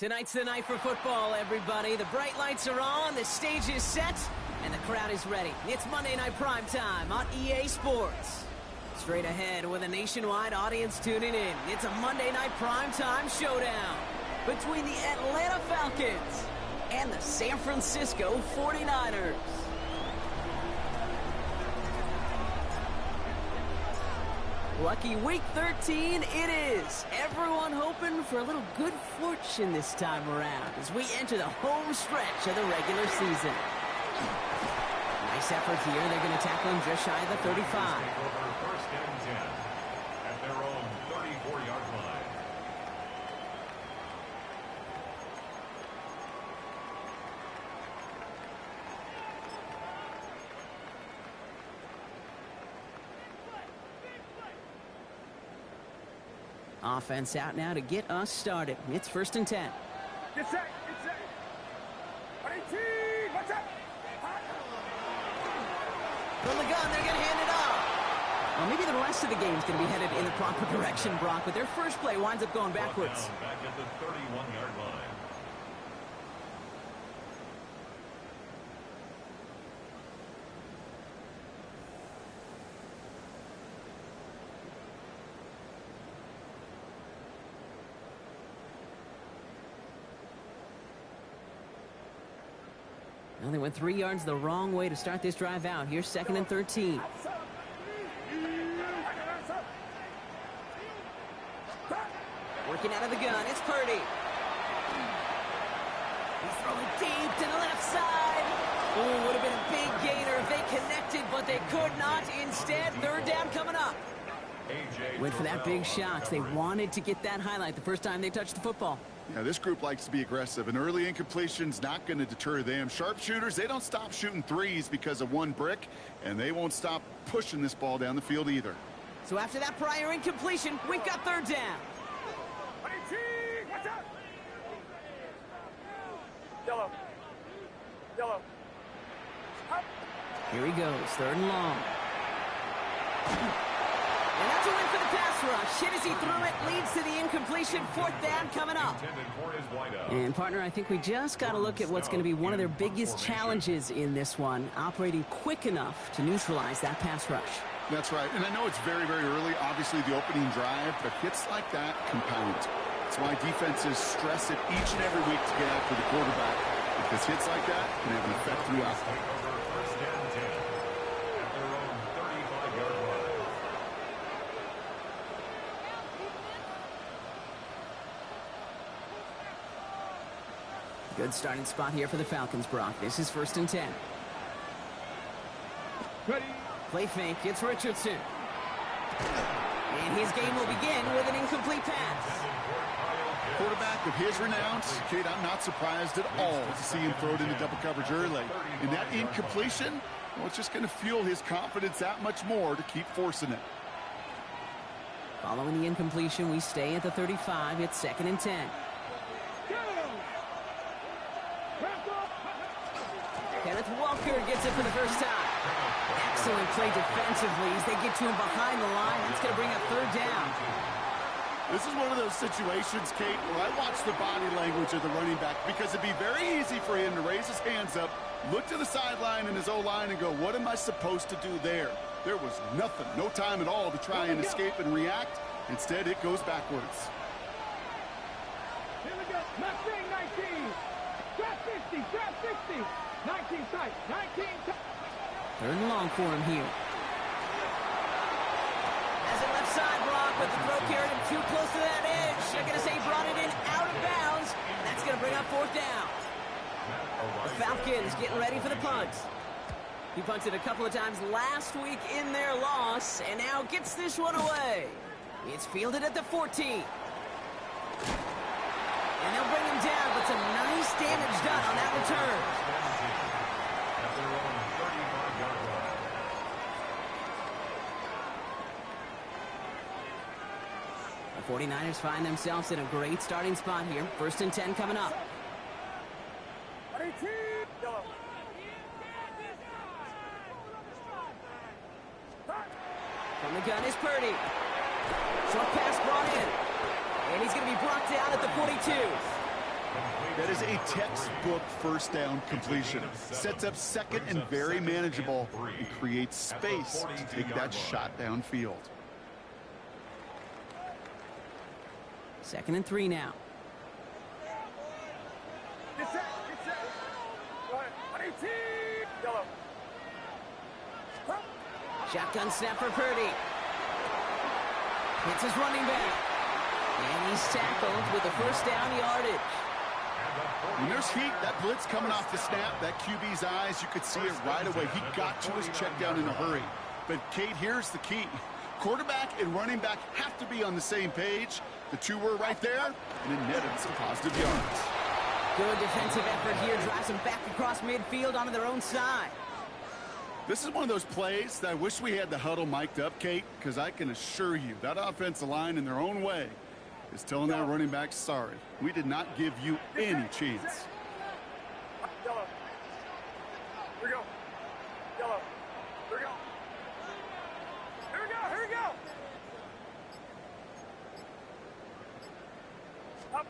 Tonight's the night for football, everybody. The bright lights are on, the stage is set, and the crowd is ready. It's Monday Night Primetime on EA Sports. Straight ahead with a nationwide audience tuning in, it's a Monday Night Primetime showdown between the Atlanta Falcons and the San Francisco 49ers. Lucky week 13 it is. Everyone hoping for a little good fortune this time around as we enter the home stretch of the regular season. Nice effort here. They're going to tackle him just shy of the 35. First and 10 at their own 34-yard line. Offense out now to get us started. It's first and 10. Get set. Watch out. From the gun, they're going to hand it off. Well, maybe the rest of the game's going to be headed in the proper direction, Brock, but their first play winds up going backwards. Back at the 31-yard line. Well, they went 3 yards the wrong way to start this drive out. Here's second and 13. Working out of the gun, it's Purdy. He's throwing deep to the left side. Oh, would have been a big gainer if they connected, but they could not. Instead, third down coming up. Went for that big shot. They wanted to get that highlight the first time they touched the football. Yeah, this group likes to be aggressive. An early incompletion's not going to deter them. Sharpshooters, they don't stop shooting threes because of one brick, and they won't stop pushing this ball down the field either. So after that prior incompletion, we've got third down. Watch out. Yellow. Here he goes, third and long. And that's a win for the pass rush. Hit as he threw it, leads to the incompletion. Fourth down coming up. And, partner, I think we just got to look at what's going to be one of their biggest challenges in this one, operating quick enough to neutralize that pass rush. That's right, and I know it's very, very early, obviously the opening drive, but hits like that compound. That's why defenses stress it each and every week to get after the quarterback, because hits like that can have an effect throughout. First and 10 at their own 35-yard line. Good starting spot here for the Falcons, Brock. This is first and 10. Ready. Play fake, it's Richardson. And his game will begin with an incomplete pass. Quarterback of his renown, Kate, I'm not surprised at all to see him throw it into double coverage early. And that incompletion, well, it's just going to fuel his confidence that much more to keep forcing it. Following the incompletion, we stay at the 35. It's second and 10. Kenneth Walker gets it for the first time. Excellent play defensively as they get to him behind the line. That's going to bring up third down. This is one of those situations, Kate, where I watch the body language of the running back because it'd be very easy for him to raise his hands up, look to the sideline in his O-line and go, what am I supposed to do there? There was nothing, no time at all to try and escape and react. Instead, it goes backwards. Here we go. Mustang 19. Draft 50. Draft 60. 19 tight. 19 tight. Third and long for him here. As it left side, Brock, but the throw carried him too close to that edge. They're going to say he brought it in out of bounds. And that's going to bring up fourth down. The Falcons getting ready for the punt. He punted a couple of times last week in their loss, and now gets this one away. It's fielded at the 14. And they'll bring him down, but some nice damage done on that return. At their own 35-yard line. The 49ers find themselves in a great starting spot here. First and 10 coming up. From the gun is Purdy. Short pass brought in. And he's going to be brought down at the 42. That is a textbook first down completion. Sets up second and very manageable and creates space to take that shot downfield. 2nd and 3 now. Get set. Go ahead. 118. Yellow. Shotgun snap for Purdy. Hits his running back. And he's tackled with a first down yardage. When there's heat, that blitz coming off the snap, that QB's eyes, you could see it right away. He got to his check down in a hurry. But, Kate, here's the key. Quarterback and running back have to be on the same page. The two were right there, and it netted some positive yards. Good defensive effort here. Drives them back across midfield onto their own side. This is one of those plays that I wish we had the huddle mic'd up, Kate, because I can assure you that offensive line in their own way is telling that running back, sorry, we did not give you any chance. Yellow. Here we go. Yellow. Here we go. Here we go. Up.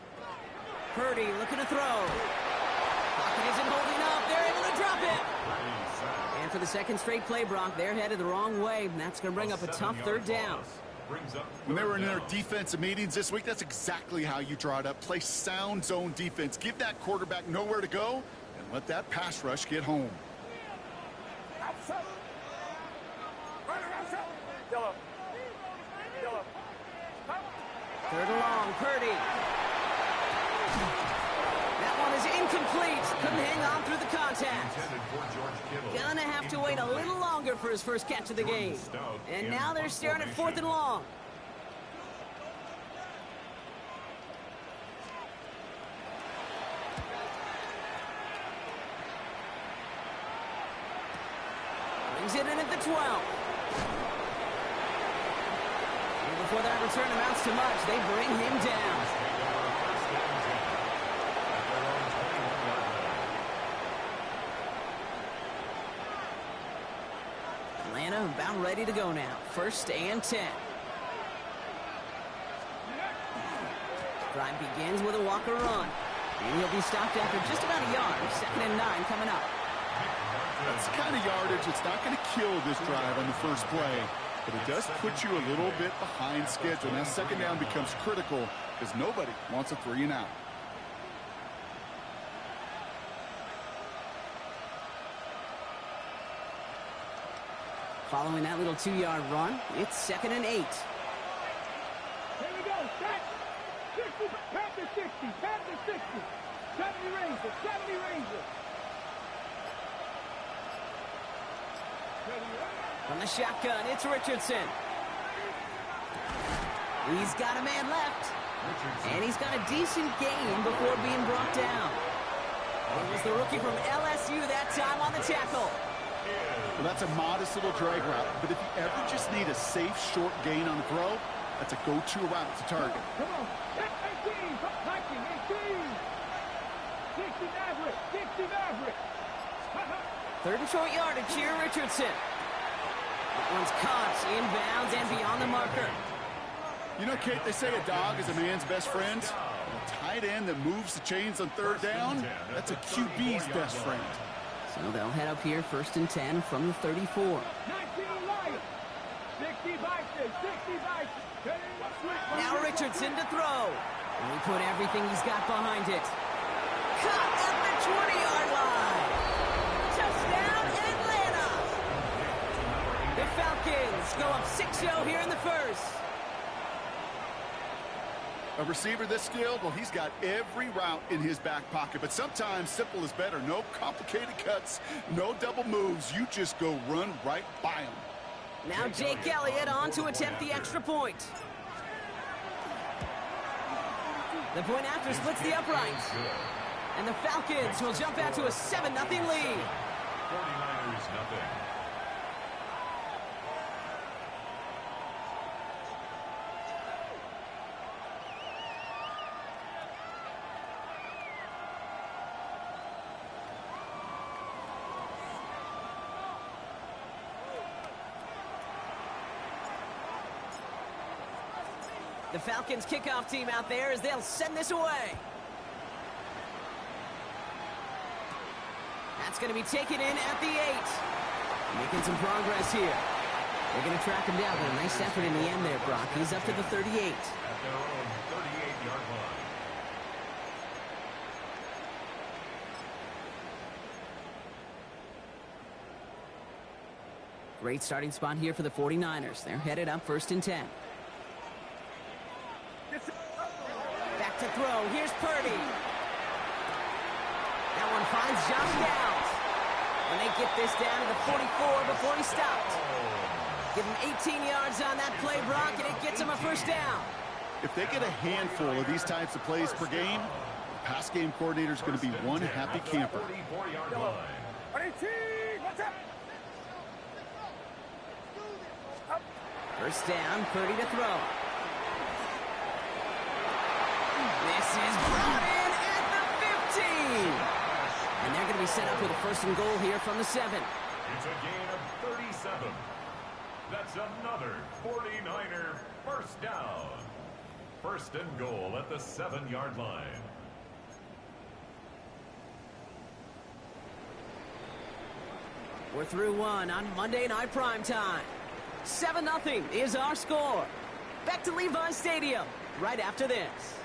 Purdy looking to throw. Pocket isn't holding up. They're able to drop it. And for the second straight play, Brock, they're headed the wrong way, and that's going to bring up a tough 3rd down. When they were in their defensive meetings this week, that's exactly how you draw it up. Play sound zone defense. Give that quarterback nowhere to go, and let that pass rush get home. Outside. Right outside. Yellow. 3rd and long, Purdy. That one is incomplete. Couldn't hang on through the contact. Gonna have to wait a little longer for his first catch of the game. And now they're staring at 4th and long. Brings it in at the 12. And before that return amounts to much, they bring him down. Atlanta about ready to go now. 1st and 10. Drive begins with a Walker run. And he'll be stopped after just about a yard. 2nd and 9 coming up. That's the kind of yardage that's not going to kill this drive on the first play, but it does put you a little bit behind schedule. Now 2nd down becomes critical because nobody wants a 3 and out. Following that little 2-yard run, it's 2nd and 8. Here we go. Set. 60. Pat the 60. Pat the 60. 70 Rangers. 70 Rangers. From the shotgun, it's Richardson. He's got a man left. And he's got a decent gain before being brought down. It was the rookie from LSU that time on the tackle. Well, that's a modest little drag route, but if you ever just need a safe, short gain on the throw, that's a go-to route to target. Come on. 18. 18. 60 Maverick. 60 Maverick. 3rd and short yardage here, Richardson. That one's caught inbounds and beyond the marker. You know, Kate, they say a dog is a man's best friend. A tight end that moves the chains on 3rd down, that's a QB's best friend. So they'll head up here 1st and 10 from the 34. 19 Lions. 60 Vikings. 60 Vikings. Now Richardson to throw. And he put everything he's got behind it. Caught at the 20-yard line. Touchdown, Atlanta. The Falcons go up 6-0 here in the 1st. A receiver this skilled, well, he's got every route in his back pocket, but sometimes simple is better. No complicated cuts, no double moves. You just go run right by him. Now Jake Elliott on to attempt the extra point. The point after splits the uprights. And the Falcons will jump out to a 7-0 lead. 49ers nothing. The Falcons kickoff team out there as they'll send this away. That's going to be taken in at the 8. Making some progress here. They're going to track him down, but a nice effort in the end there, Brock. He's up to the 38. At their own 38-yard line. Great starting spot here for the 49ers. They're headed up 1st and 10. Back to throw. Here's Purdy. That one finds Josh Downs. And they get this down to the 44 before he stopped. Give him 18 yards on that play, Brock, and it gets him a 1st down. If they get a handful of these types of plays per game, the pass game coordinator is going to be one happy camper. 44-yard line. First down, Purdy to throw. This is brought in at the 15. And they're going to be set up with a 1st and goal here from the 7. It's a gain of 37. That's another 49er 1st down. 1st and goal at the 7-yard line. We're through one on Monday Night Primetime. 7-0 is our score. Back to Levi Stadium right after this.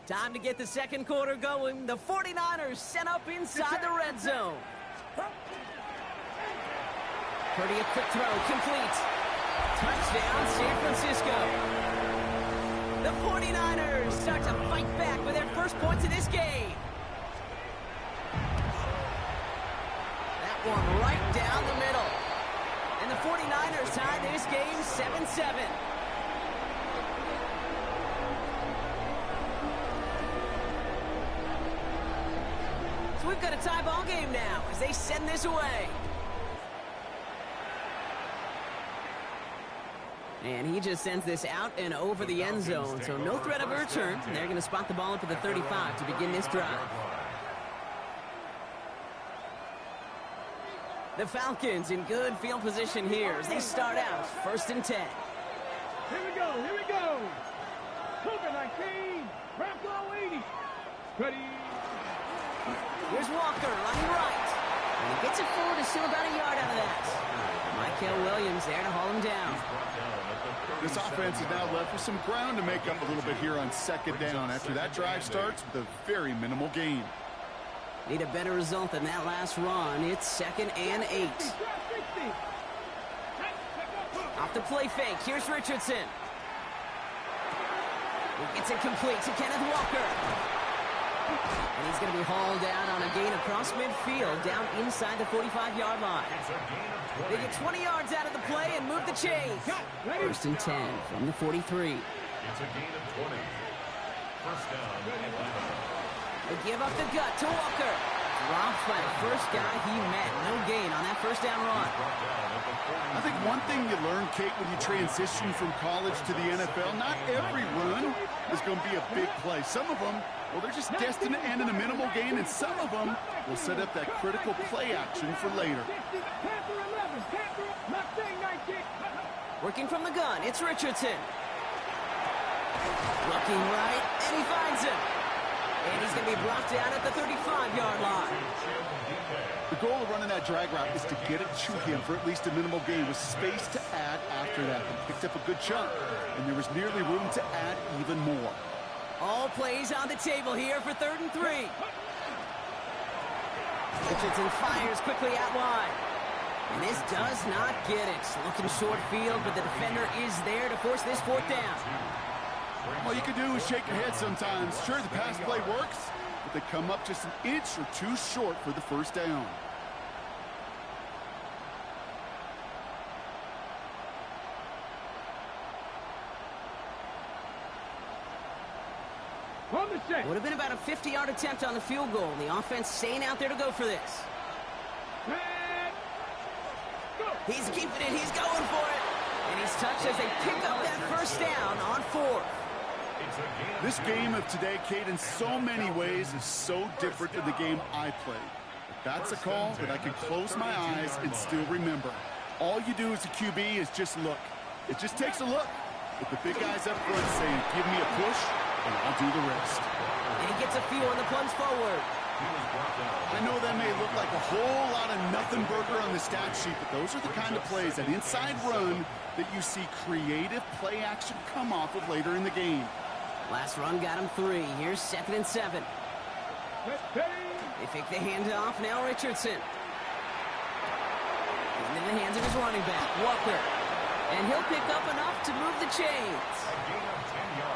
Time to get the 2nd quarter going. The 49ers set up inside the red zone. Purdy, a quick throw, complete. Touchdown, San Francisco. The 49ers start to fight back with their 1st points of this game. That one right down the middle. And the 49ers tie this game 7-7. So we've got a tie ball game now as they send this away. And he just sends this out and over the end zone, so no threat of a return. They're going to spot the ball up at the 35 to begin this drive. The Falcons in good field position here as they start out 1st and 10. Here we go, here we go. Cougar 19, Bronco 80. Ready. Here's Walker running right. And he gets it forward to still about a yard out of that. Michael Williams there to haul him down. This offense is now left with some ground to make up a little bit here on 2nd down after that drive starts with a very minimal gain. Need a better result than that last run. It's 2nd and 8. Off the play fake. Here's Richardson. He gets it complete to Kenneth Walker. And he's going to be hauled down on a gain across midfield down inside the 45-yard line. They get 20 yards out of the play and move the chains. 1st and 10 from the 43. It's a gain of 20. 1st down, Atlanta. They give up the gut to Walker. Dropped by the first guy he met. No gain on that 1st down run. I think one thing you learn, Kate, when you transition from college to the NFL, not every run is going to be a big play. Some of them, well, they're just destined to end in a minimal gain, and some of them will set up that critical play action for later. Working from the gun, it's Richardson. Looking right, and he finds him. And he's going to be brought down at the 35-yard line. The goal of running that drag route is to get it to him for at least a minimal gain with space to add after that. He picked up a good chunk, and there was nearly room to add even more. All plays on the table here for 3rd and 3. Richardson fires quickly out wide. And this does not get it. Looking short field, but the defender is there to force this 4th down. All you can do is shake your head sometimes. Sure, the pass play works, but they come up just an inch or two short for the 1st down. Would have been about a 50-yard attempt on the field goal. The offense staying out there to go for this. He's keeping it. He's going for it. And he's touched as they pick up that 1st down on 4th. This game of today, Kate, in so many ways is so different than the game I played. But that's a call that I can close my eyes and still remember. All you do as a QB is just look. It just takes a look. With the big guys up front saying, give me a push, and I'll do the rest. And he gets a feel on the plunge forward. I know that may look like a whole lot of nothing burger on the stat sheet, but those are the kind of plays, that inside run, that you see creative play action come off of later in the game. Last run got him 3. Here's 2nd and 7. They fake the handoff. Now Richardson. Into the hands of his running back, Walker. And he'll pick up enough to move the chains.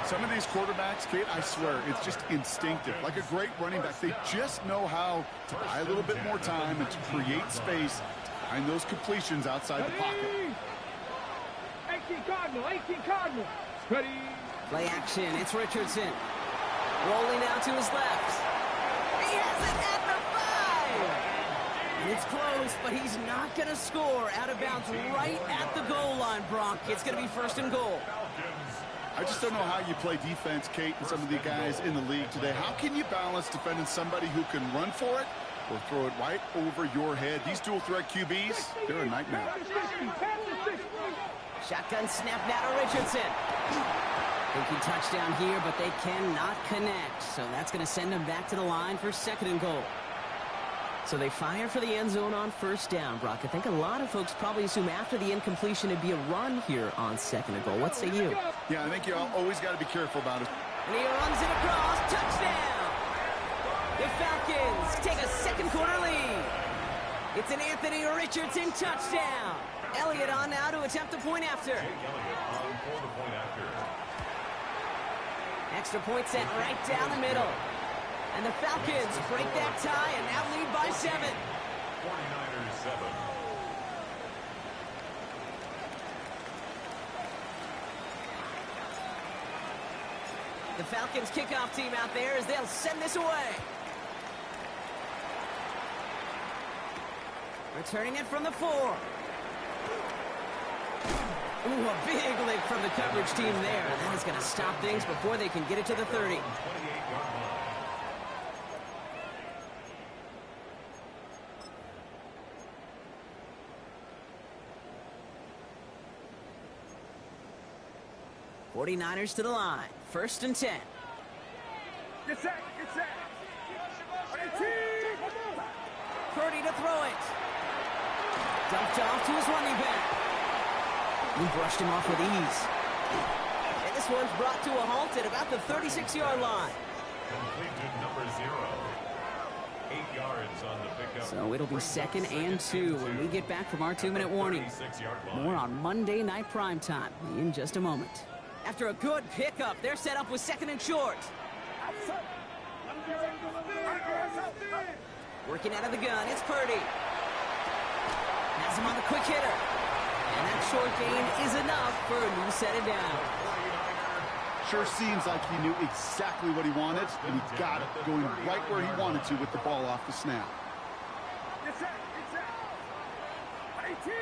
Some of these quarterbacks, Kate, I swear, it's just instinctive. Like a great running back, they just know how to buy a little bit more time and to create space to find those completions outside the pocket. 18 Cardinal, 18 Cardinal. Ready. Play action, it's Richardson. Rolling out to his left. He has it at the 5! And it's close, but he's not going to score. Out of bounds right at the goal line, Brock. It's going to be 1st and goal. I just don't know how you play defense, Kate, and some of the guys in the league today. How can you balance defending somebody who can run for it or throw it right over your head? These dual threat QBs, they're a nightmare. Shotgun snap now to Richardson. Thinking touchdown here, but they cannot connect. So that's going to send them back to the line for 2nd and goal. So they fire for the end zone on 1st down, Brock. I think a lot of folks probably assume after the incompletion it'd be a run here on 2nd and goal. What say you? Yeah, I think you always got to be careful about it. And he runs it across. Touchdown! The Falcons take a 2nd quarter lead. It's an Anthony Richardson touchdown. Elliott on now to attempt a point after. Extra point set right down the middle. And the Falcons break that tie and now lead by 7. 49ers 7. The Falcons kickoff team out there as they'll send this away. Returning it from the 4. Ooh, a big lick from the coverage team there. That is going to stop things before they can get it to the 30. '49ers to the line. 1st and 10. Get set, get set. 18. Purdy to throw it. Dumped off to his running back. He brushed him off with ease. And this one's brought to a halt at about the 36-yard line. Complete to number 0. 8 yards on the pickup. So it'll be 2nd and 2 when we get back from our 2-minute warning. More on Monday Night Primetime in just a moment. After a good pickup, they're set up with 2nd and short. Working out of the gun, it's Purdy. Has him on the quick hitter. And that short gain is enough for a new set of down. Sure seems like he knew exactly what he wanted, and he got it going right where he wanted to with the ball off the snap. Get set, get set. 18.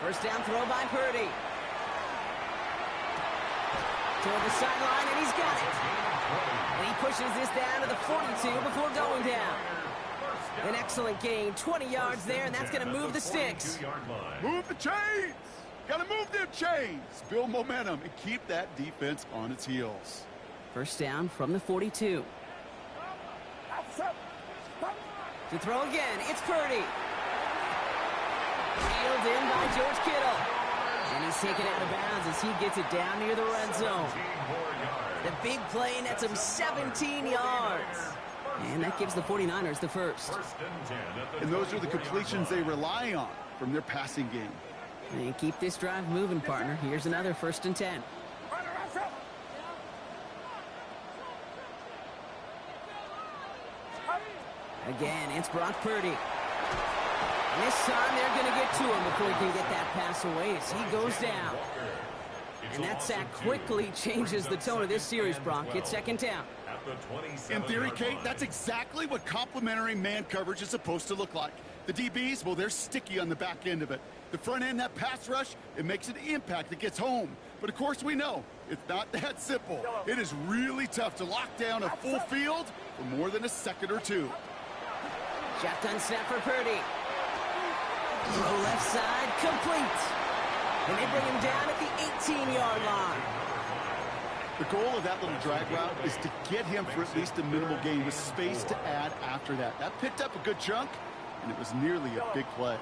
1st down throw by Purdy. Toward the sideline, and he's got it. And he pushes this down to the 42 before going down. An excellent gain, 20 yards there, and that's going to move the sticks. Move the chains! Got to move them chains! Build momentum and keep that defense on its heels. 1st down from the 42. To throw again, it's Purdy. Reeled in by George Kittle. And he's taken out of bounds as he gets it down near the red zone. The big play nets him 17 yards. And that gives the 49ers the first. And those are the completions they rely on from their passing game. And keep this drive moving, partner. Here's another 1st and 10. Again, it's Brock Purdy. And this time they're going to get to him before he can get that pass away as he goes down. And that sack quickly changes the tone of this series, Brock. It's 2nd down. In theory, Kate, that's exactly what complementary man coverage is supposed to look like. The DBs, well, they're sticky on the back end of it. The front end, that pass rush, it makes an impact. It gets home. But, of course, we know it's not that simple. It is really tough to lock down a full field for more than a second or two. Shotgun snap for Purdy. Throw left side, complete. And they bring him down at the 18-yard line. The goal of that little drag route is to get him for at least a minimal gain with space to add after that. That picked up a good chunk, and it was nearly a big play.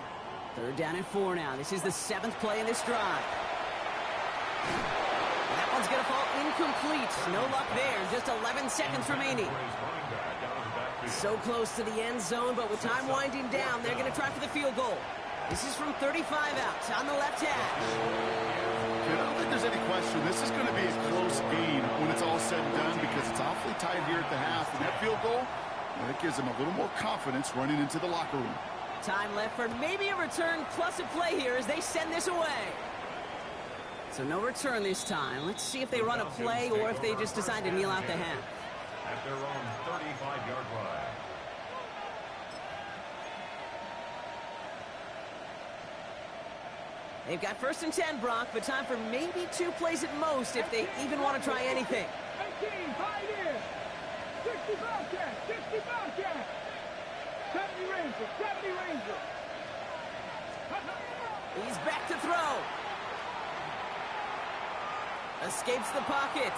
Third down and 4 now. This is the 7th play in this drive. That one's going to fall incomplete. No luck there. Just 11 seconds remaining. So close to the end zone, but with time winding down, they're going to try for the field goal. This is from 35 out on the left hash. I don't think there's any question. This is going to be a close game when it's all said and done because it's awfully tight here at the half. And that field goal, that gives them a little more confidence running into the locker room. Time left for maybe a return plus a play here as they send this away. So no return this time. Let's see if they run a play or if they just decide to kneel out the half. At their own 35-yard line. They've got 1st and 10, Brock, but time for maybe 2 plays at most if they even want to try anything. 18, high in. 60 Bobcat, 60 Bobcat. 70 Ranger, 70 Ranger. He's back to throw. Escapes the pocket.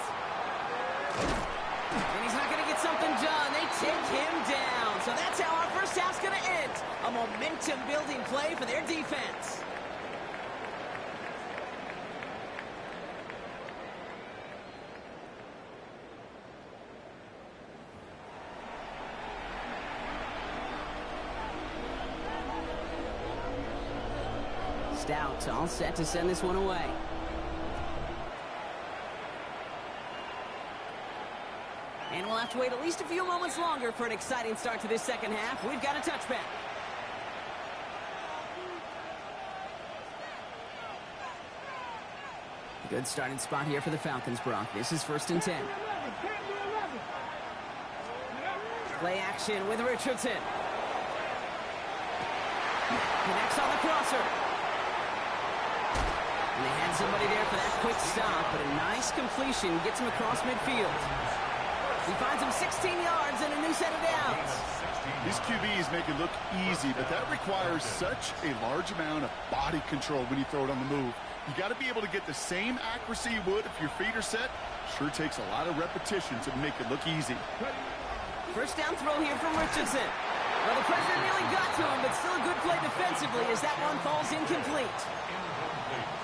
And he's not going to get something done. They take him down. So that's how our first half's going to end. A momentum-building play for their defense. Stout all set to send this one away. And we'll have to wait at least a few moments longer for an exciting start to this second half. We've got a touchback. A good starting spot here for the Falcons, Brock. This is 1st and 10. Play action with Richardson. Connects on the crosser. And they had somebody there for that quick stop, but a nice completion gets him across midfield. He finds him 16 yards and a new set of downs. These QBs make it look easy, but that requires such a large amount of body control when you throw it on the move. You got to be able to get the same accuracy you would if your feet are set. Sure takes a lot of repetition to make it look easy. First down throw here from Richardson. Well, the pressure nearly got to him, but still a good play defensively as that one falls incomplete.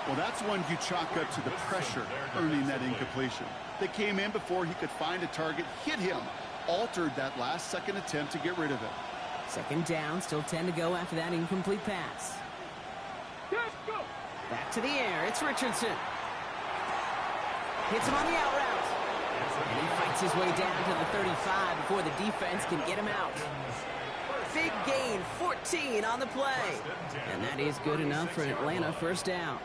Well, that's one you chalk up to the pressure earning that incompletion. They came in before he could find a target, hit him, altered that last-second attempt to get rid of it. Second down, still 10 to go after that incomplete pass. Back to the air, it's Richardson. Hits him on the out route. And he fights his way down to the 35 before the defense can get him out. Big gain, 14 on the play. And that is good enough for an Atlanta first down.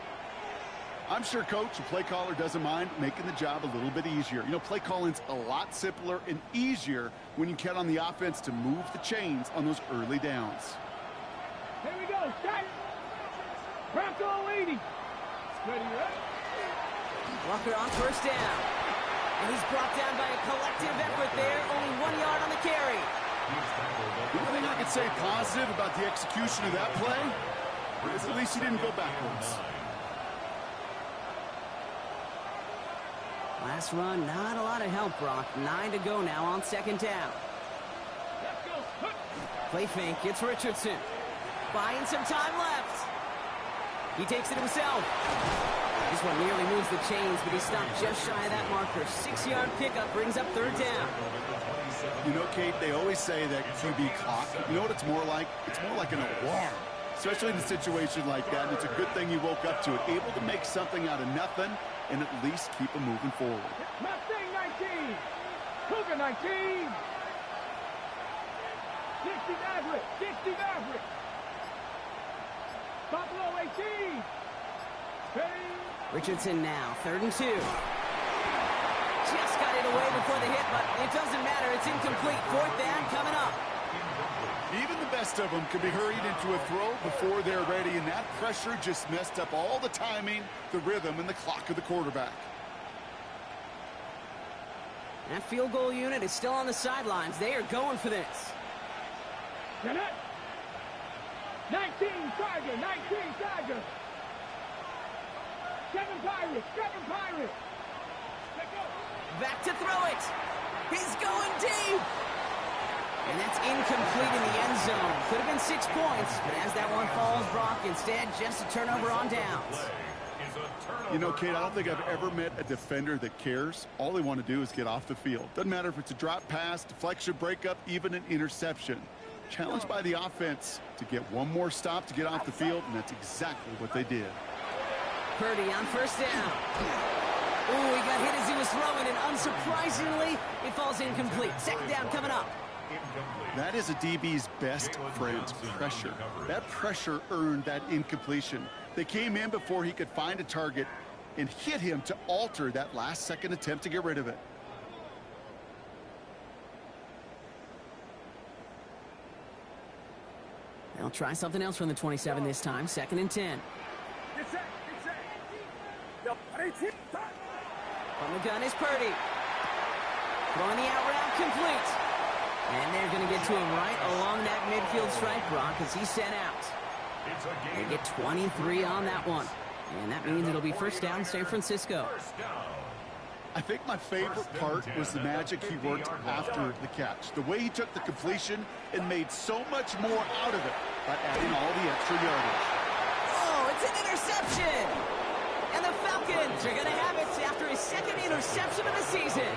I'm sure Coach, the play caller, doesn't mind making the job a little bit easier. You know, play calling's a lot simpler and easier when you count on the offense to move the chains on those early downs. Here we go, set. Bronco 80. Ready, right? Walker on first down. And he's brought down by a collective effort there. Only 1 yard on the carry. The only thing I could say positive about the execution of that play is at least he didn't go backwards. Last run, not a lot of help, Brock. 9 to go now on second down. Play fake, it's Richardson. Buying some time left. He takes it himself. This one nearly moves the chains, but he stopped just shy of that marker. 6-yard pickup brings up third down. You know, Kate, they always say that QB clock. You know what it's more like? It's more like an alarm, especially in a situation like that. And it's a good thing you woke up to it, able to make something out of nothing and at least keep them moving forward. Mustang 19. Cougar 19. 60 Maverick. 60 Maverick. Buffalo 18. Richardson now, 3rd and 2. Just got it away before the hit, but it doesn't matter. It's incomplete. 4th down coming up. Even the best of them can be hurried into a throw before they're ready, and that pressure just messed up all the timing, the rhythm, and the clock of the quarterback. That field goal unit is still on the sidelines. They are going for this. 19 Tiger, 19 Tiger. 7 Pirates, 7 Pirates. Let's go. Back to throw it. He's going deep. And that's incomplete in the end zone. Could have been 6 points, but as that one falls, Brock, instead just a turnover on downs. You know, Kate, I don't think I've ever met a defender that cares. All they want to do is get off the field. Doesn't matter if it's a drop pass, deflection, breakup, even an interception. Challenged by the offense to get one more stop to get off the field, and that's exactly what they did. Purdy on first down. Ooh, he got hit as he was throwing, and unsurprisingly, it falls incomplete. Second down coming up. That is a DB's best friend, pressure. That pressure earned that incompletion. They came in before he could find a target and hit him to alter that last-second attempt to get rid of it. They'll try something else from the 27 this time. 2nd and 10. From the gun is Purdy. Throwing the out route complete. And they're going to get to him right along that midfield stripe, Brock, as he's sent out. They get 23 on that one. And that means it'll be first down, San Francisco. I think my favorite part was the magic he worked after the catch. The way he took the completion and made so much more out of it by adding all the extra yardage. Oh, it's an interception! And the Falcons are going to have it after his 2nd interception of the season.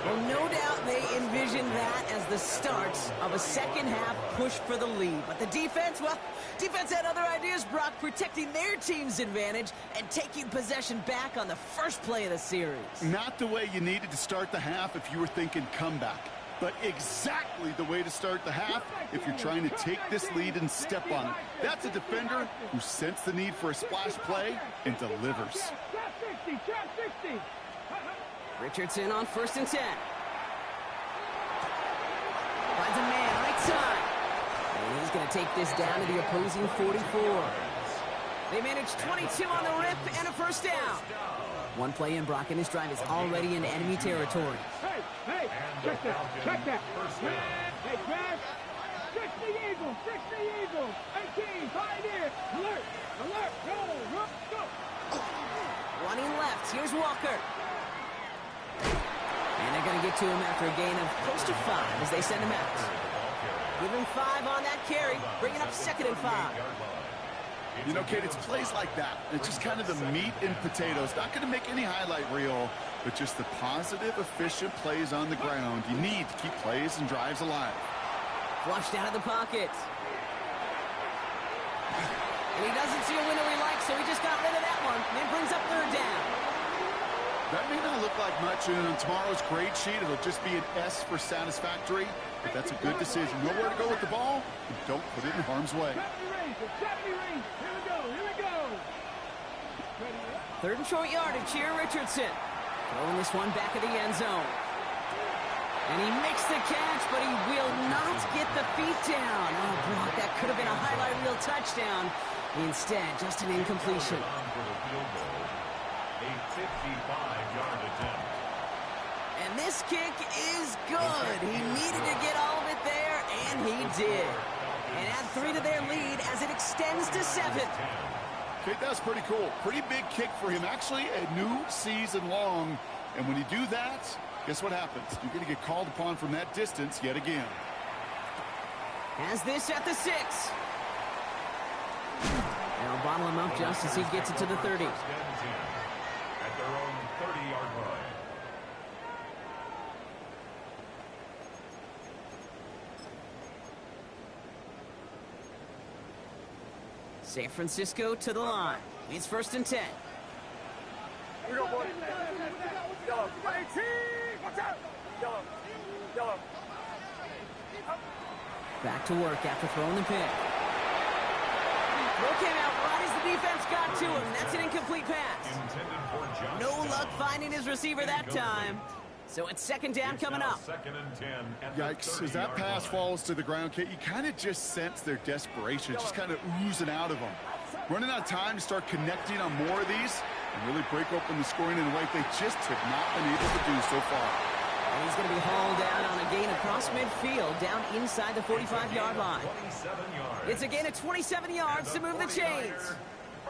Well, no doubt they envisioned that as the start of a second-half push for the lead. But the defense, well, defense had other ideas, Brock, protecting their team's advantage and taking possession back on the first play of the series. Not the way you needed to start the half if you were thinking comeback, but exactly the way to start the half if you're trying to take this lead and step on it. That's a defender who sensed the need for a splash play and delivers. Trap 60, trap 60. Richardson on 1st and 10. Finds a man, right side. And he's going to take this down to the opposing 44. They managed 22 on the rip and a first down. One play in, Brock, and this drive is already in enemy territory. Hey, check that, check that. Hey, Brad, 60 Eagles, 18, Pioneer, alert, go. Running left, here's Walker. And they're going to get to him after a gain of close to 5 as they send him out. Give him 5 on that carry, bringing up 2nd and 5. You know, Kate, it's plays like that. It's just kind of the meat and potatoes. Not going to make any highlight reel, but just the positive, efficient plays on the ground. You need to keep plays and drives alive. Flushed out of the pocket. And he doesn't see a window he likes, so he just got rid of that one. And it brings up 3rd down. That may not look like much, and on tomorrow's grade sheet, it'll just be an S for satisfactory, but that's a good decision. Nowhere to go with the ball, and don't put it in harm's way. 70 range, here we go. 3rd and short yardage here, Richardson. Throwing this one back of the end zone. And he makes the catch, but he will not get the feet down. Oh, Brock, that could have been a highlight reel touchdown. Instead, just an incompletion. A 55-yard attempt. And this kick is good. He needed to get all of it there, and he did. And add 3 to their lead as it extends to 7. Okay, that's pretty cool. Pretty big kick for him. Actually, a new season long. And when you do that, guess what happens? You're going to get called upon from that distance yet again. Has this at the 6. They'll bottle him up just as he gets it to the 30. At their own 30-yard line. San Francisco to the line. It's 1st and 10. Here we go, boy. Yellow. 18! Watch out! Yellow. Back to work after throwing the pick. Throw came out right as the defense got to him. That's an incomplete pass. No luck finding his receiver that time. So it's second down It's coming now up. 2nd and 10 at the Yikes, as that 30-yard pass line. falls to the ground, Kate, you kind of just sense their desperation, just kind of oozing out of them. Running out of time to start connecting on more of these and really break open the scoring in a way they just have not been able to do so far. And he's going to be hauled down on a gain across midfield, down inside the 45-yard line. 27 yards. It's a gain of 27 yards to move the chains.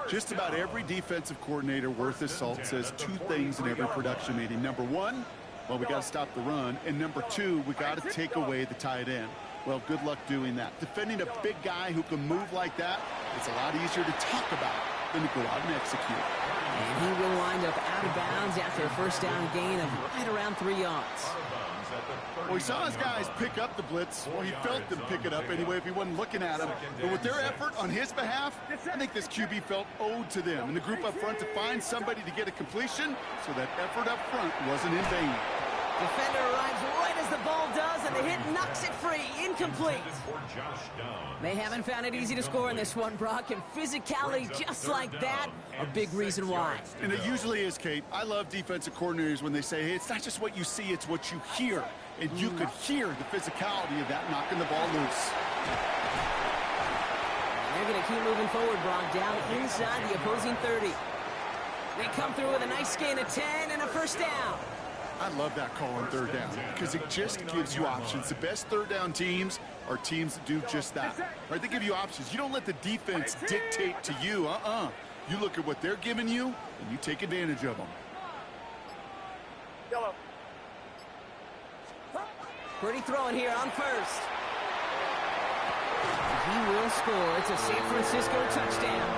Just about every defensive coordinator worth his salt says two things in every production meeting. Number one, well, we got to stop the run. And number two, we got to take away the tight end. Well, good luck doing that. Defending a big guy who can move like that, it's a lot easier to talk about than to go out and execute. And he will wind up out of bounds after a first down gain of right around 3 yards. Well, he saw his guys pick up the blitz. Well, he felt them pick it up anyway if he wasn't looking at him. But with their effort on his behalf, I think this QB felt owed to them and the group up front to find somebody to get a completion, so that effort up front wasn't in vain. Defender arrives right as the ball does, and the hit knocks it free. Incomplete. They haven't found it easy to score in this one, Brock, and physicality just like that, a big reason why. And it usually is, Kate. I love defensive coordinators when they say, hey, it's not just what you see, it's what you hear. And you could hear the physicality of that knocking the ball loose. They're going to keep moving forward, Brock, down inside the opposing 30. They come through with a nice gain of 10 and a first down. I love that call on third down because it just gives you options. The best third down teams are teams that do just that. Right? They give you options. You don't let the defense dictate to you. You look at what they're giving you, and you take advantage of them. Pretty throwing here on first. He will score. It's a San Francisco touchdown.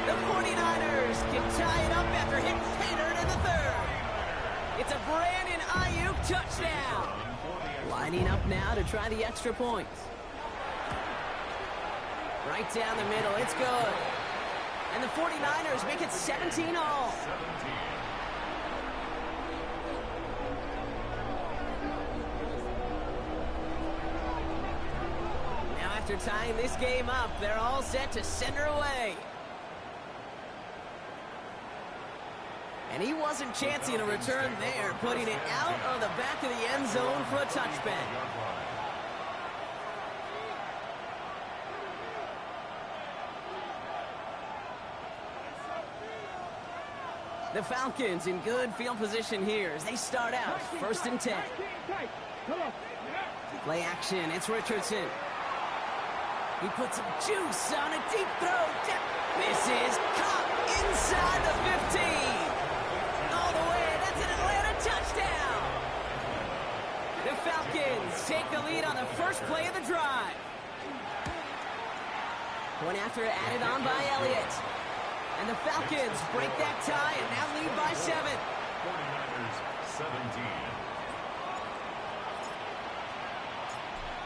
The 49ers can tie it up after hitting Painter in the third. It's a Brandon Ayuk touchdown. Lining up now to try the extra point. Right down the middle. It's good. And the 49ers make it 17 all. Now after tying this game up, they're all set to send her away. And he wasn't chancing a return there, putting it out of the back of the end zone for a touchback. The Falcons in good field position here as they start out 1st and 10. Play action, it's Richardson. He puts some juice on a deep throw. This is caught inside the 15. All the way, that's an Atlanta touchdown. The Falcons take the lead on the first play of the drive. Point after added on by Elliott. And the Falcons break that tie and now lead by 7. 49ers 17.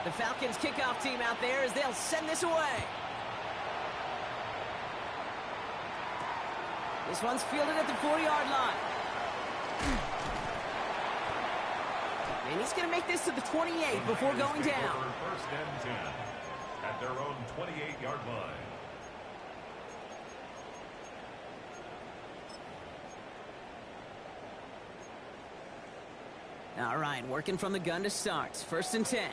The Falcons kickoff team out there as they'll send this away. This one's fielded at the 4-yard line. And he's going to make this to the 28 before going down. 1st and 10 at their own 28-yard line. All right, working from the gun to start. 1st and 10.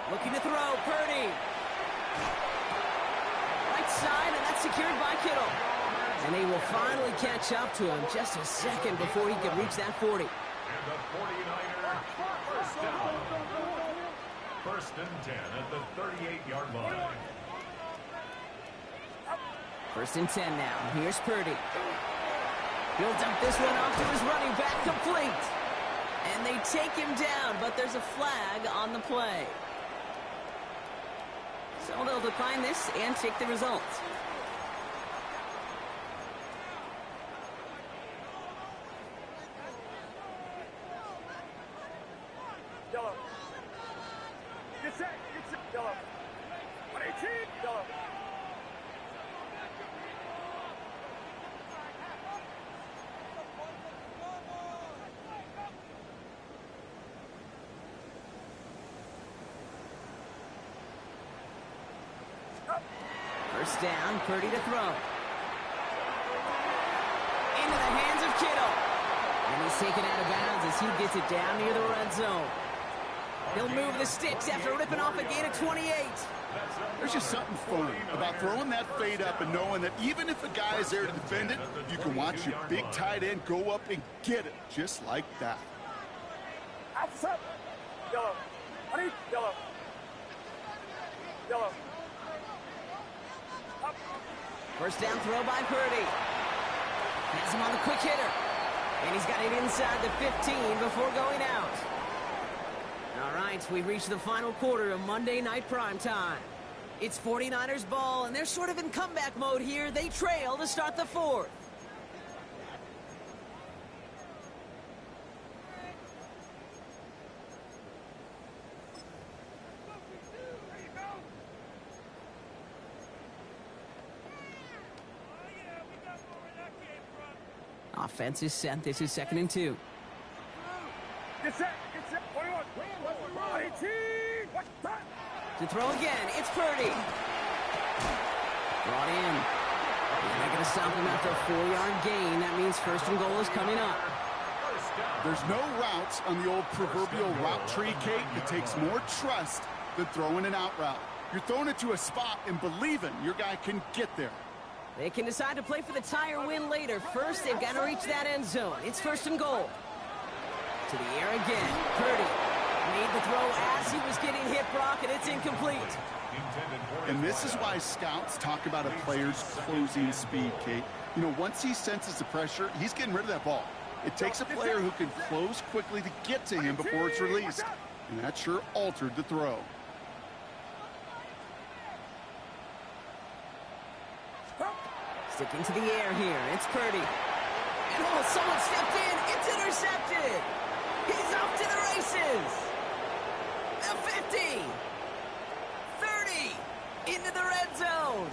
Looking to throw, Purdy. Right side, and that's secured by Kittle. And they will finally catch up to him just a second before he can reach that 40. And the 49er first down. 1st and 10 at the 38-yard line. 1st and 10 now. Here's Purdy. He'll dump this one off to his running back, complete. And they take him down, but there's a flag on the play. So they'll decline this and take the result. Yellow. Get set. Get set. Yellow. 118. Yellow. First down, Purdy to throw. Into the hands of Kittle. And he's taken out of bounds as he gets it down near the red zone. He'll move the sticks after ripping off a gain of 28. There's just something fun about throwing that fade up and knowing that even if a guy is there to defend it, you can watch your big tight end go up and get it just like that. Outside. Yellow. Honey, yellow. Yellow. Up. First down throw by Purdy. Has him on the quick hitter. And he's got it inside the 15 before going out. All right, we've reached the final quarter of Monday Night Primetime. It's 49ers ball, and they're sort of in comeback mode here. They trail to start the fourth. Offense is set. This is 2nd and 2. Get set. Get set. 21. 18. Watch that. To throw again, it's Purdy. Brought in. And they're going to stop him after a 4-yard gain. That means 1st and goal is coming up. There's no routes on the old proverbial route tree, Kate. It takes more trust than throwing an out route. You're throwing it to a spot and believing your guy can get there. They can decide to play for the tie or win later. First, they've got to reach that end zone. It's 1st and goal. To the air again. Purdy made the throw as he was getting hit, Brock, and it's incomplete. And this is why scouts talk about a player's closing speed, Kate. You know, once he senses the pressure, he's getting rid of that ball. It takes a player who can close quickly to get to him before it's released. And that sure altered the throw. Sticking to the air here. It's Purdy. And oh, someone stepped in. It's intercepted. He's off to the races. The 50. 30. Into the red zone.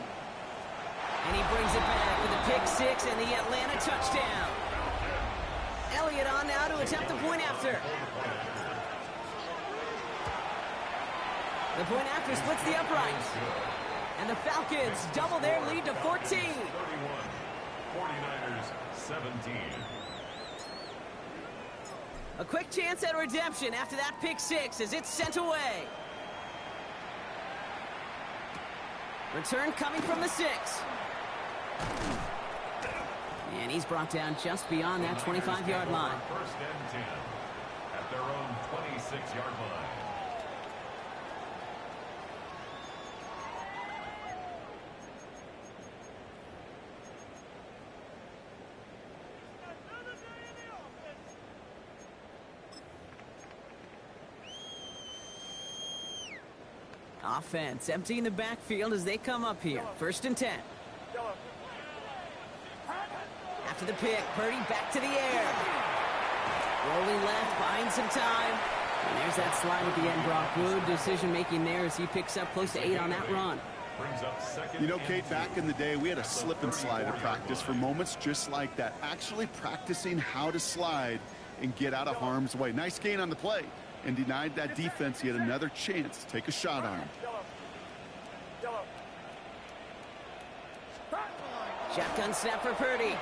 And he brings it back with a pick six and the Atlanta touchdown. Elliott on now to attempt the point after. The point after splits the uprights. And the Falcons double their lead to 14. 31. 49ers 17. A quick chance at redemption after that pick six as it's sent away. Return coming from the 6. And he's brought down just beyond that 25-yard line. 1st and 10 at their own 26-yard line. Offense emptying the backfield as they come up here. 1st and 10. After the pick, Purdy back to the air. Rolling left, buying some time. And there's that slide at the end, Brock. Good decision-making there as he picks up close to 8 on that run. You know, Kate, back in the day, we had a slip and slide at practice for moments just like that. Actually practicing how to slide and get out of harm's way. Nice gain on the play. And denied that defense yet another chance to take a shot on him. Shotgun snap for Purdy.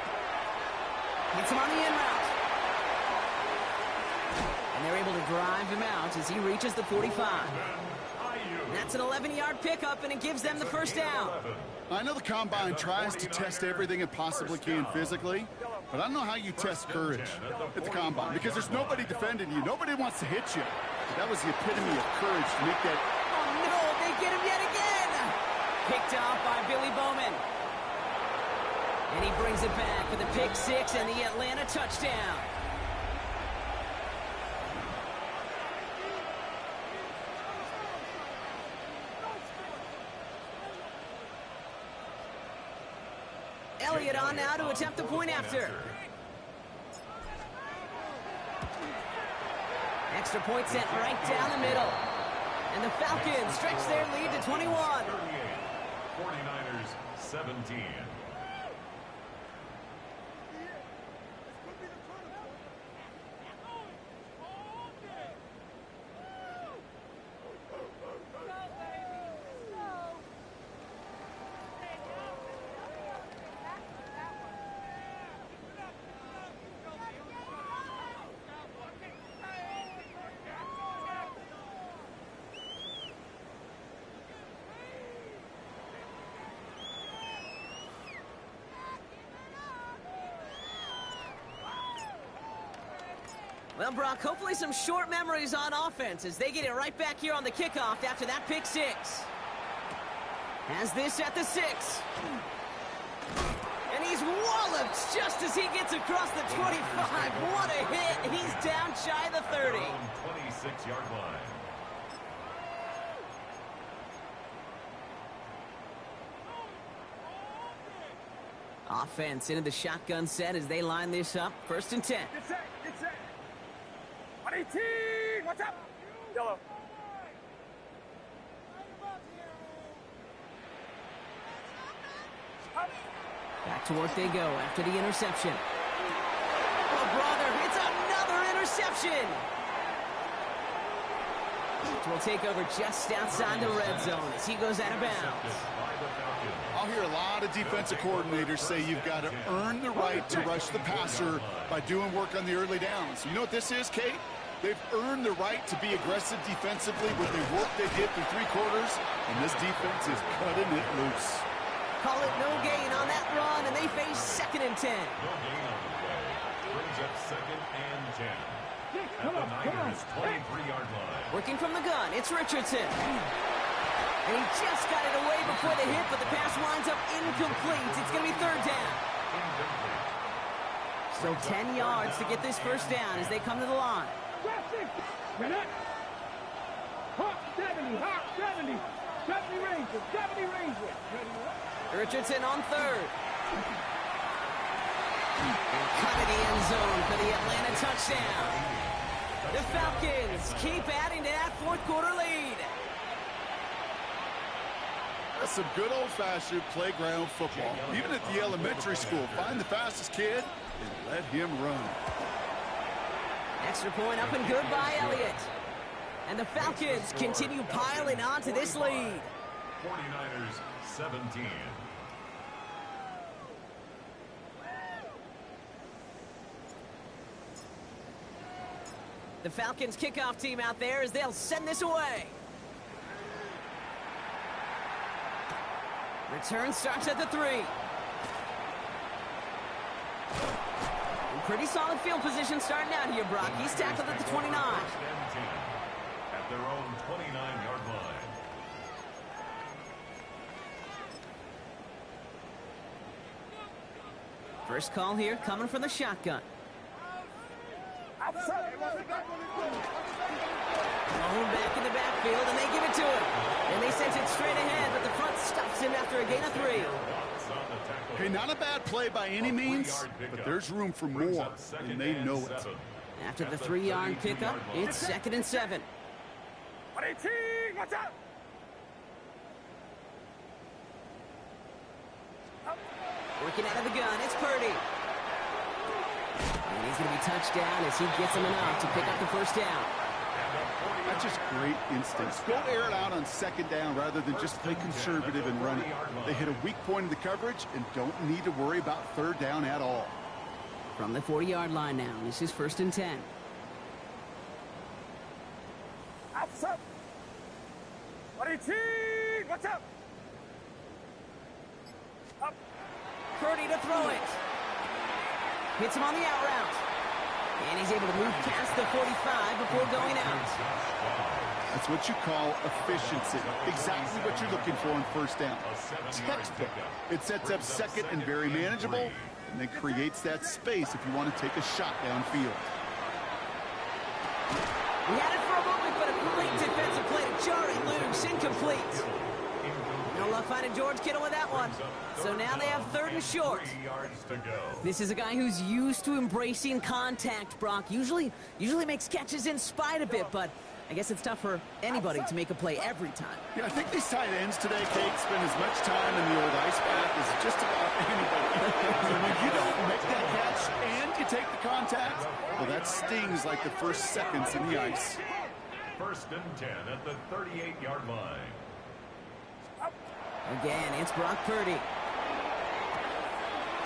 Hits him on the in route. And they're able to drive him out as he reaches the 45. That's an 11-yard pickup, and it gives them the 1st down. I know the Combine tries to test everything it possibly can physically, but I don't know how you test courage at the Combine because there's nobody defending you. Nobody wants to hit you. That was the epitome of courage to make that. Oh, no, they get him yet again. Picked off by Billy Bowman. And he brings it back with a pick six and the Atlanta touchdown. Elliott on now to attempt the point after. Extra point sent right down the middle. And the Falcons stretch their lead to 21. 49ers 17. Well, Brock, hopefully some short memories on offense as they get it right back here on the kickoff after that pick six. Has this at the 6. And he's walloped just as he gets across the 25. What a hit. He's down shy of the 30. 26-yard line. Offense into the shotgun set as they line this up. 1st and 10. Get set, get set. 118, watch out. Yellow. Back to work they go after the interception. Oh, brother, it's another interception. Will take over just outside the red zone as he goes out of bounds. I'll hear a lot of defensive coordinators say you've got to earn the right to rush the passer by doing work on the early downs. You know what this is, Kate? They've earned the right to be aggressive defensively with the work they did through 3 quarters, and this defense is cutting it loose. Call it no gain on that run, and they face 2nd and 10. No gain on the play. Brings up 2nd and 10. At the Niners' 23-yard line. Working from the gun, it's Richardson. And he just got it away before the hit, but the pass winds up incomplete. It's going to be 3rd down. So 10 yards to get this 1st down as they come to the line. Hawk 70, Hawk 70. 70 Rangers, 70 Rangers. Richardson on 3rd. And cut in the end zone for the Atlanta touchdown. The Falcons keep adding to that 4th quarter lead. That's some good old-fashioned playground football. Even at the elementary school, find the fastest kid and let him run. Extra point up and good by Elliott. And the Falcons continue piling on to this lead. 49ers 17. The Falcons kickoff team out there as they'll send this away. Return starts at the 3. Pretty solid field position starting out here, Brock. He's tackled at the 29. At their own 29-yard line. First call here coming from the shotgun. Back in the backfield, and they give it to him. And they sent it straight ahead, but the front stops him after a gain of 3. Hey, not a bad play by any means, but there's room for more, and they know it. After the 3-yard pickup, it's 2nd and 7. 118, watch out. Working out of the gun, it's Purdy. And he's going to be touched down as he gets him enough to pick up the 1st down. That's just great instincts. Go air it out on 2nd down rather than just play conservative and run it. They hit a weak point in the coverage and don't need to worry about 3rd down at all. From the 40-yard line now, this is 1st and 10. Outside. 118, watch out. Up. Purdy to throw it. Hits him on the out route. And he's able to move past the 45 before going out. That's what you call efficiency. Exactly what you're looking for on 1st down. Textbook. It sets up 2nd and very manageable, and then creates that space if you want to take a shot downfield. He had it for a moment, but a great defensive play to jar it loose. Incomplete. No luck finding George Kittle with that one. So now they have 3rd and short. This is a guy who's used to embracing contact, Brock. Usually makes catches in spite of it, but I guess it's tough for anybody to make a play every time. Yeah, I think these tight ends today, Kate, spend as much time in the old ice bath as just about anybody. So when you don't make that catch and you take the contact, well, that stings like the first seconds in the ice. 1st and 10 at the 38-yard line. Again, it's Brock Purdy.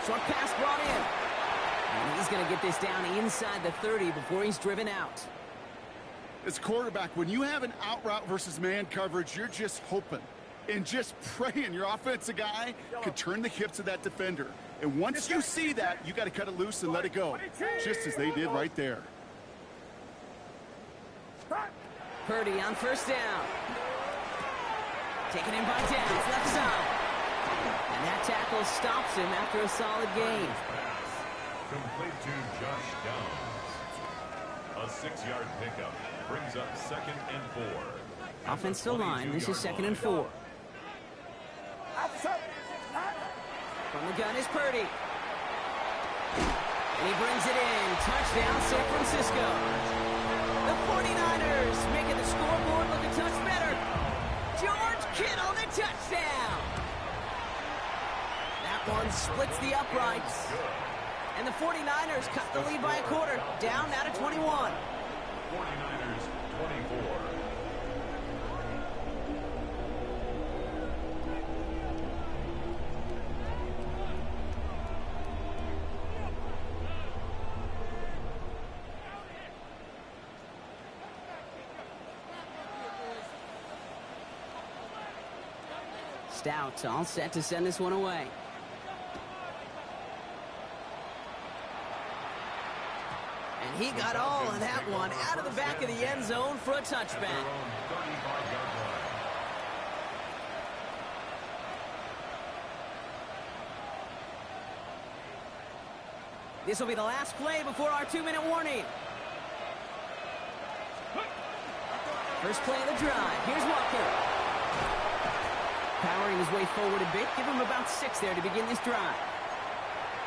Short pass brought in. And he's going to get this down inside the 30 before he's driven out. As quarterback, when you have an out route versus man coverage, you're just hoping and just praying your offensive guy could turn the hips of that defender. And once you see that, you got to cut it loose and let it go, just as they did right there. Purdy on first down. Taken in by Downs, left side. And that tackle stops him after a solid gain. Complete to Josh Downs. A 6-yard pickup brings up 2nd and 4. Offense to line. This is 2nd and 4. From the gun is Purdy. And he brings it in. Touchdown, San Francisco. The 49ers making the scoreboard look a touch better. George Kittle, the touchdown. That one splits the uprights. And the 49ers cut the lead by a quarter. Down now to 21. 49ers 24. Stout all set to send this one away. And he got all of that one out of the back of the end zone for a touchback. This will be the last play before our 2-minute warning. First play of the drive. Here's Walker. Powering his way forward a bit. Give him about 6 there to begin this drive.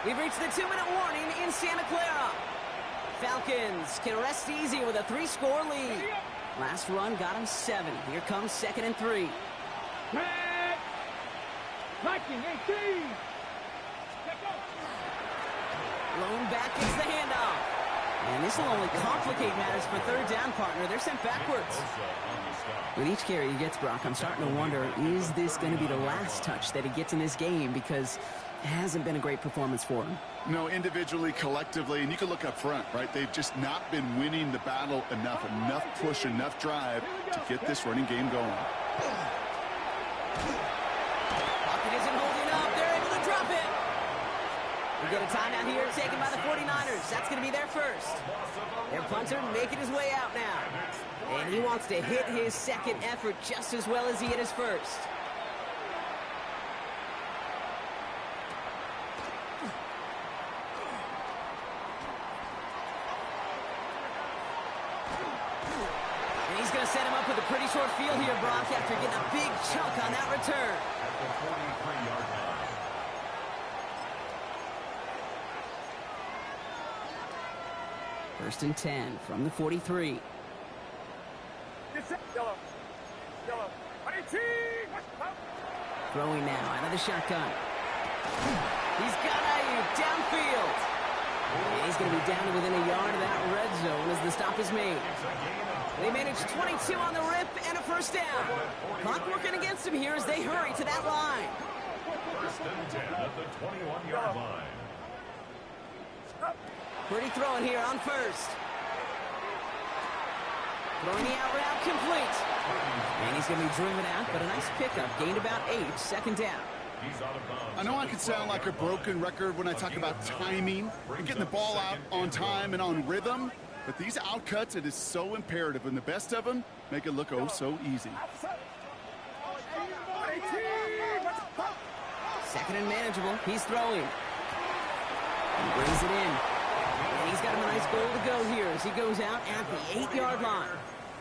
We've reached the 2-minute warning in Santa Clara. Falcons can rest easy with a 3-score lead. Last run got him 7. Here comes 2nd and 3. Viking 18. Blown back is the handoff. And this will only complicate matters for third down, partner. They're sent backwards. With each carry he gets, Brock, I'm starting to wonder, is this going to be the last touch that he gets in this game? Because it hasn't been a great performance for him. No, individually, collectively, and you can look up front, right? They've just not been winning the battle enough push, enough drive to get this running game going. Pocket isn't holding up. They're able to drop it. We get a timeout here taken by the 49ers. That's going to be their first. Their punter making his way out now. And he wants to hit his second effort just as well as he hit his first. And he's going to set him up with a pretty short field here, Brock, after getting a big chunk on that return. At the 43-yard line. First and 10 from the 43. Throwing now out of the shotgun. He's got Ayuk downfield. And he's going to be down to within a yard of that red zone as the stop is made. They managed 22 on the rip and a first down. Clock working against him here as they hurry to that line. First and 10 at the 21-yard line. Pretty throwing here on first. Throwing the out route complete. And he's going to be driven out, but a nice pickup. Gained about 8, second down. I know I can sound like a broken record when I talk about timing and getting the ball out on time and on rhythm, but these outcuts, it is so imperative, and the best of them make it look oh so easy. Second and manageable. He's throwing. He brings it in. And he's got him a nice goal to go here as he goes out at the 8-yard line.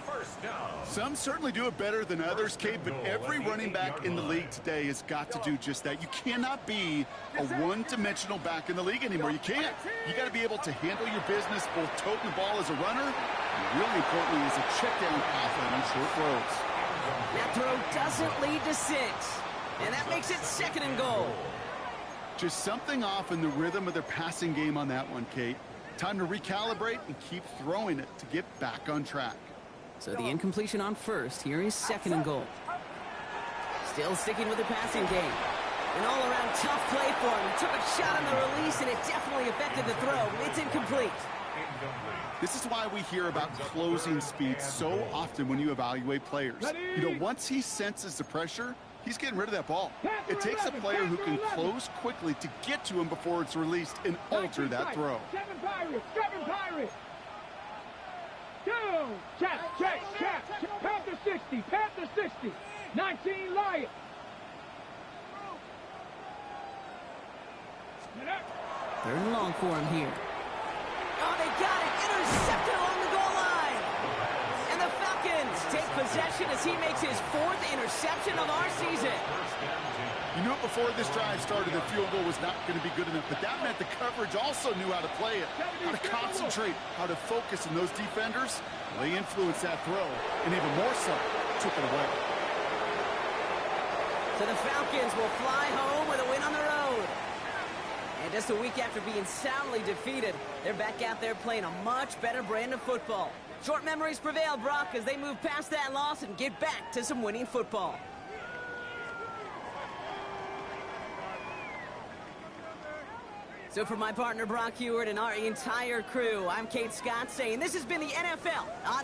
First down. Some certainly do it better than others, Kate, but every running back in the league today has got to do just that. You cannot be a one-dimensional back in the league anymore. You can't. You got to be able to handle your business, both toting the ball as a runner, and really importantly as a check-down athlete on short throws. That throw doesn't lead to 6. And that makes it 2nd and goal. Just something off in the rhythm of their passing game on that one, Kate. Time to recalibrate and keep throwing it to get back on track. So the incompletion on first. Here is 2nd and goal. Still sticking with the passing game. An all-around tough play for him. He took a shot on the release, and it definitely affected the throw. It's incomplete. This is why we hear about closing speed so often when you evaluate players. You know, once he senses the pressure, he's getting rid of that ball. It takes a player who can close quickly to get to him before it's released and alter that throw. 7 Pirates! 7 Pirates! 2! Check. Panther 60. Panther 60. 19 Lions. Third and long for him here. Oh, they got it. Intercepted along the goal line. And the Falcons take possession as he makes his 4th interception of our season. You knew it before this drive started, the field goal was not going to be good enough, but that meant the coverage also knew how to play it, how to concentrate, how to focus, and those defenders, they influenced that throw, and even more so, took it away. So the Falcons will fly home with a win on the road. And just a week after being soundly defeated, they're back out there playing a much better brand of football. Short memories prevail, Brock, as they move past that loss and get back to some winning football. So for my partner, Brock Heward, and our entire crew, I'm Kate Scott saying this has been the NFL on